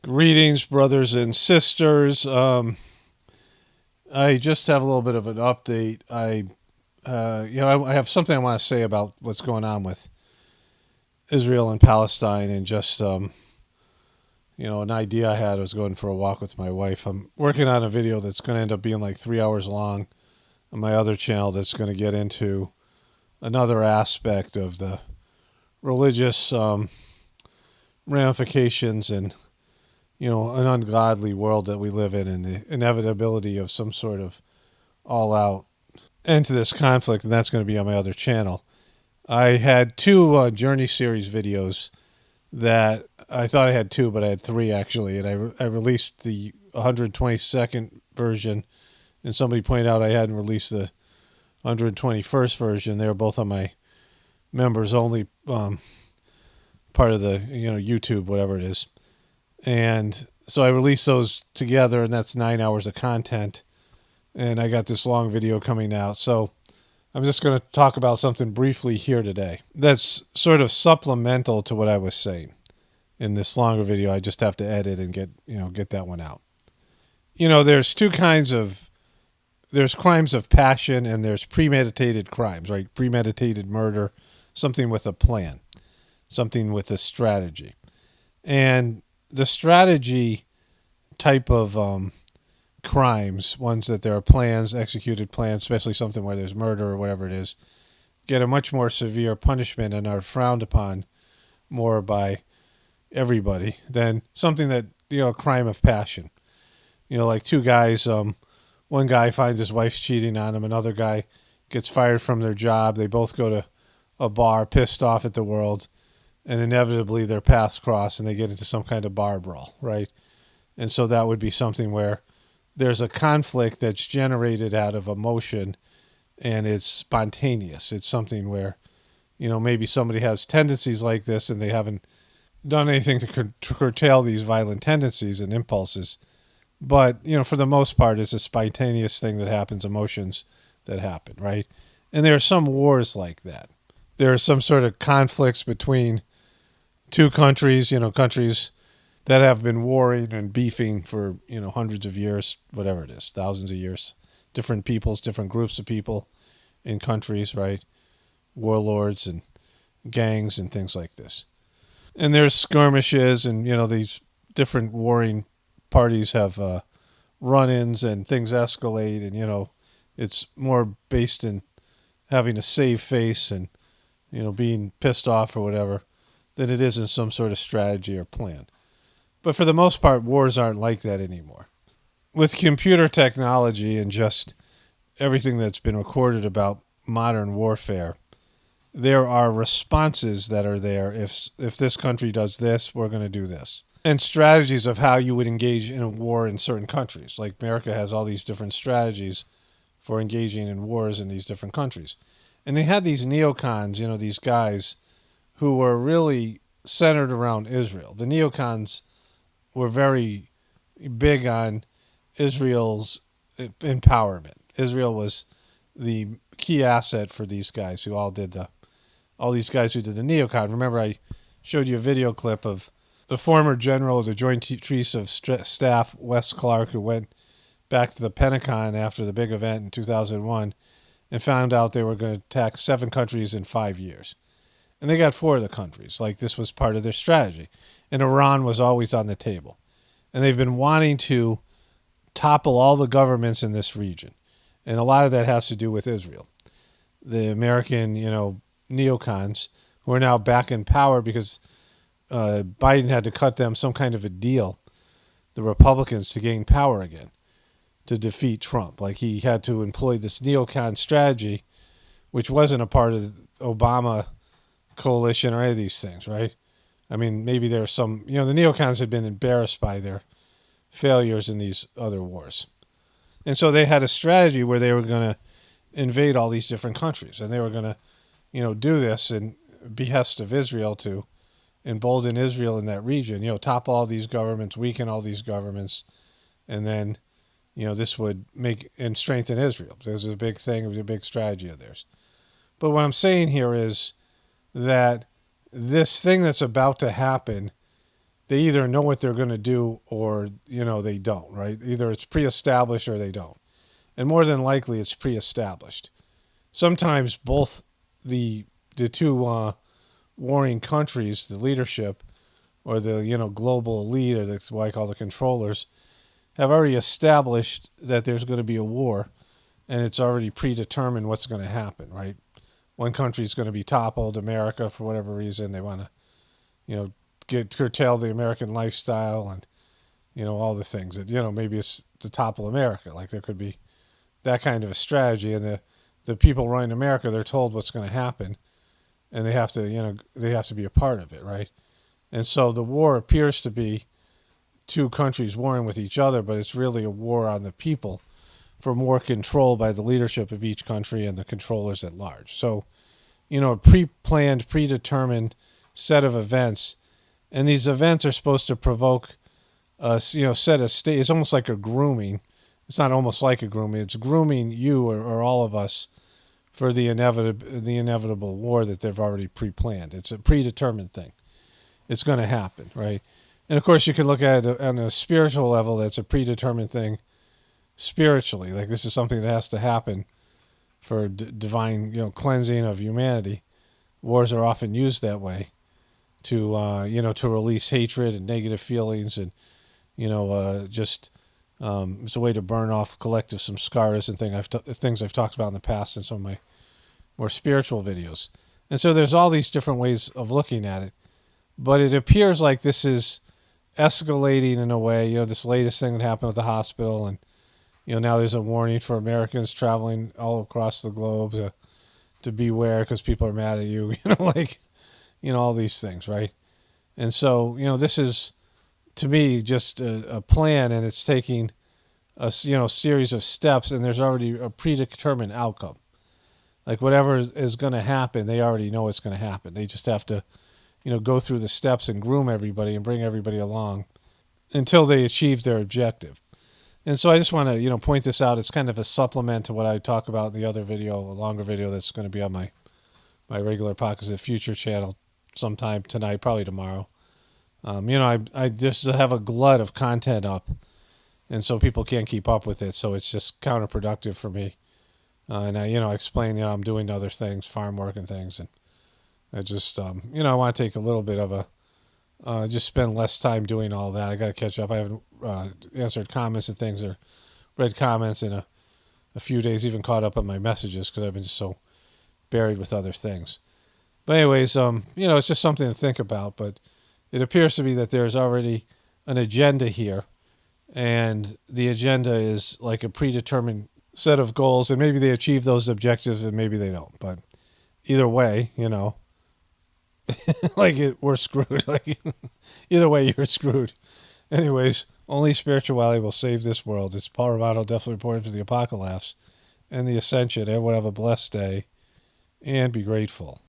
Greetings, brothers and sisters. I just have a little bit of an update. I have something I want to say about what's going on with Israel and Palestine, and just an idea I had. I was going for a walk with my wife. I'm working on a video that's going to end up being like 3 hours long on my other channel. That's going to get into another aspect of the religious ramifications and an ungodly world that we live in, and the inevitability of some sort of all-out end to this conflict, and that's going to be on my other channel. I had two Journey series videos that I thought I had two, but I had three actually, and I released the 122nd version, and somebody pointed out I hadn't released the 121st version. They were both on my members only part of the YouTube, whatever it is. And so I released those together, and that's 9 hours of content. And I got this long video coming out. So I'm just going to talk about something briefly here today that's sort of supplemental to what I was saying in this longer video. I just have to edit and get that one out. There's there's crimes of passion, and there's premeditated crimes, right? Premeditated murder, something with a plan, something with a strategy. And the strategy type of crimes, ones that there are plans, executed plans, especially something where there's murder or whatever it is, get a much more severe punishment and are frowned upon more by everybody than something that, a crime of passion. Like two guys, one guy finds his wife's cheating on him, another guy gets fired from their job. They both go to a bar pissed off at the world, and inevitably their paths cross and they get into some kind of bar brawl, right? And so that would be something where there's a conflict that's generated out of emotion, and it's spontaneous. It's something where, maybe somebody has tendencies like this and they haven't done anything to curtail these violent tendencies and impulses. But, for the most part, it's a spontaneous thing that happens, emotions that happen, right? And there are some wars like that. There are some sort of conflicts between two countries, countries that have been warring and beefing for, hundreds of years, whatever it is, thousands of years, different peoples, different groups of people in countries, right? Warlords and gangs and things like this. And there's skirmishes, and, these different warring parties have run-ins, and things escalate, and, it's more based in having a save face and, being pissed off or whatever, than it is in some sort of strategy or plan. But for the most part, wars aren't like that anymore. With computer technology and just everything that's been recorded about modern warfare, there are responses that are there. If this country does this, we're going to do this. And strategies of how you would engage in a war in certain countries. Like America has all these different strategies for engaging in wars in these different countries. And they had these neocons, these guys who were really centered around Israel. The neocons were very big on Israel's empowerment. Israel was the key asset for these guys who all these guys who did the neocon. Remember, I showed you a video clip of the former general of the Joint Chiefs of Staff, Wes Clark, who went back to the Pentagon after the big event in 2001 and found out they were going to attack 7 countries in 5 years. And they got 4 of the countries. Like, this was part of their strategy. And Iran was always on the table. And they've been wanting to topple all the governments in this region. And a lot of that has to do with Israel. The American, neocons, who are now back in power because Biden had to cut them some kind of a deal, the Republicans, to gain power again, to defeat Trump. Like, he had to employ this neocon strategy, which wasn't a part of Obama coalition or any of these things, right? I mean, maybe there's some, the neocons had been embarrassed by their failures in these other wars. And so they had a strategy where they were going to invade all these different countries, and they were going to, do this in behest of Israel to embolden Israel in that region, topple all these governments, weaken all these governments, and then, this would make and strengthen Israel. This was a big thing. It was a big strategy of theirs. But what I'm saying here is that this thing that's about to happen they either know what they're going to do or, they don't, right? Either it's pre-established or they don't. And more than likely it's pre-established. Sometimes both the two warring countries, the leadership or the, global elite, or that's what I call the controllers, have already established that there's going to be a war, and it's already predetermined what's going to happen, right? One country is going to be toppled, America, for whatever reason. They want to, curtail the American lifestyle and, all the things that, maybe it's to topple America. Like there could be that kind of a strategy. And the people running America, they're told what's going to happen, and they have to be a part of it, right? And so the war appears to be two countries warring with each other, but it's really a war on the people for more control by the leadership of each country and the controllers at large. So, a pre-planned, predetermined set of events, and these events are supposed to provoke a, set a state. It's almost like a grooming. It's not almost like a grooming. It's grooming you or all of us for the inevitable war that they've already pre-planned. It's a predetermined thing. It's going to happen, right? And of course, you can look at it on a spiritual level. That's a predetermined thing spiritually. Like this is something that has to happen for divine, cleansing of humanity. Wars are often used that way to, to release hatred and negative feelings, and just it's a way to burn off collective some scars and things I've talked about in the past in some of my more spiritual videos. And so there's all these different ways of looking at it, but it appears like this is escalating in a way. This latest thing that happened with the hospital, and now there's a warning for Americans traveling all across the globe to beware because people are mad at you. All these things, right? And so this is, to me, just a plan, and it's taking a series of steps, and there's already a predetermined outcome. Like whatever is going to happen, they already know it's going to happen. They just have to go through the steps and groom everybody and bring everybody along until they achieve their objective. And so I just want to, point this out. It's kind of a supplement to what I talk about in the other video, a longer video that's going to be on my regular Pockets of the Future channel sometime tonight, probably tomorrow. I just have a glut of content up, and so people can't keep up with it. So it's just counterproductive for me. And I explain, I'm doing other things, farm work and things, and I just, I want to take a little bit of just spend less time doing all that. I got to catch up. I haven't answered comments and things, or read comments in a few days, even caught up on my messages because I've been just so buried with other things. But anyways, it's just something to think about. But it appears to be that there's already an agenda here, and the agenda is like a predetermined set of goals, and maybe they achieve those objectives and maybe they don't. But either way, we're screwed. Either way, you're screwed. Anyways, only spirituality will save this world. It's Paul Romano, definitely reporting for the Apocalypse and the Ascension. Everyone have a blessed day and be grateful.